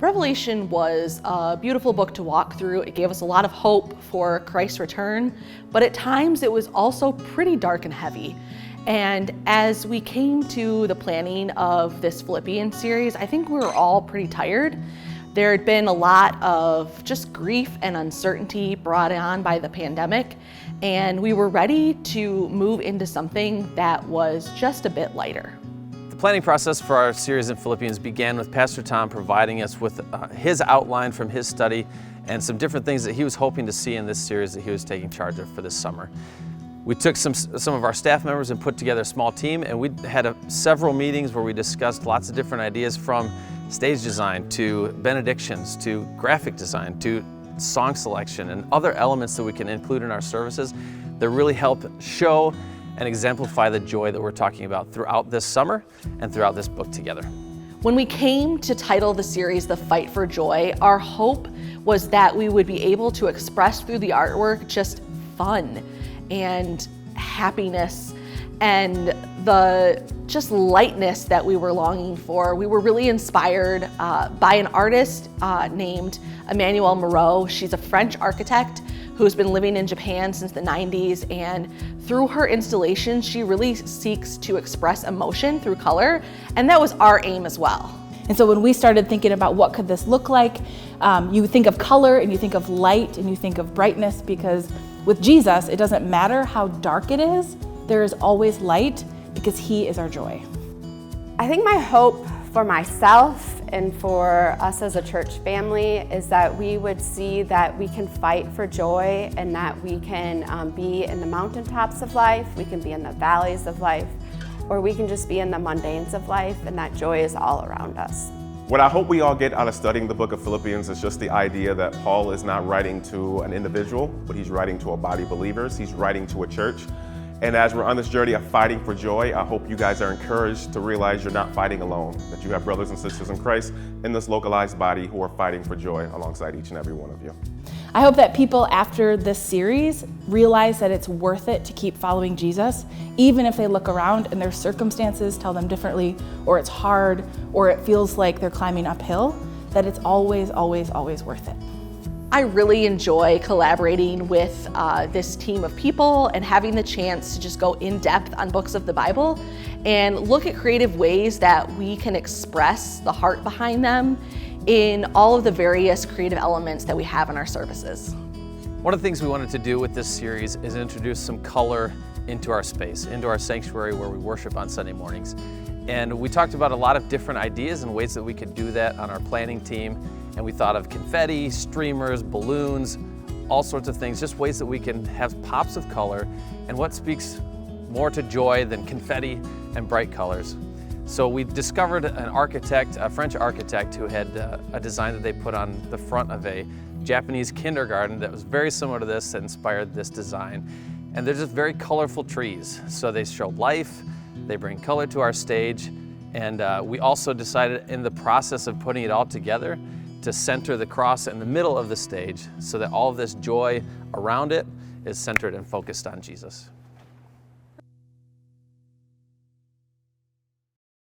Revelation was a beautiful book to walk through. It gave us a lot of hope for Christ's return, but at times it was also pretty dark and heavy. And as we came to the planning of this Philippians series, I think we were all pretty tired. There had been a lot of just grief and uncertainty brought on by the pandemic, and we were ready to move into something that was just a bit lighter. The planning process for our series in Philippians began with Pastor Tom providing us with his outline from his study and some different things that he was hoping to see in this series that he was taking charge of for this summer. We took some of our staff members and put together a small team, and we had several meetings where we discussed lots of different ideas, from stage design to benedictions to graphic design to song selection and other elements that we can include in our services that really help show and exemplify the joy that we're talking about throughout this summer and throughout this book together. When we came to title the series The Fight for Joy, our hope was that we would be able to express through the artwork just fun and happiness and the just lightness that we were longing for. We were really inspired by an artist named Emmanuelle Moreau. She's a French architect who's been living in Japan since the 90s, and through her installations, she really seeks to express emotion through color, and that was our aim as well. And so when we started thinking about what could this look like, you think of color and you think of light and you think of brightness, because with Jesus, it doesn't matter how dark it is, there is always light because He is our joy. I think my hope for myself and for us as a church family is that we would see that we can fight for joy, and that we can be in the mountaintops of life, we can be in the valleys of life, or we can just be in the mundanes of life, and that joy is all around us. What I hope we all get out of studying the book of Philippians is just the idea that Paul is not writing to an individual, but he's writing to a body of believers. He's writing to a church. And as we're on this journey of fighting for joy, I hope you guys are encouraged to realize you're not fighting alone, that you have brothers and sisters in Christ in this localized body who are fighting for joy alongside each and every one of you. I hope that people after this series realize that it's worth it to keep following Jesus, even if they look around and their circumstances tell them differently, or it's hard, or it feels like they're climbing uphill, that it's always, always, always worth it. I really enjoy collaborating with this team of people and having the chance to just go in depth on books of the Bible and look at creative ways that we can express the heart behind them in all of the various creative elements that we have in our services. One of the things we wanted to do with this series is introduce some color into our space, into our sanctuary where we worship on Sunday mornings. And we talked about a lot of different ideas and ways that we could do that on our planning team. And we thought of confetti, streamers, balloons, all sorts of things, just ways that we can have pops of color. And what speaks more to joy than confetti and bright colors? So we discovered an architect, a French architect, who had a design that they put on the front of a Japanese kindergarten that was very similar to this, that inspired this design. And they're just very colorful trees. So they show life, they bring color to our stage. And we also decided in the process of putting it all together to center the cross in the middle of the stage so that all of this joy around it is centered and focused on Jesus.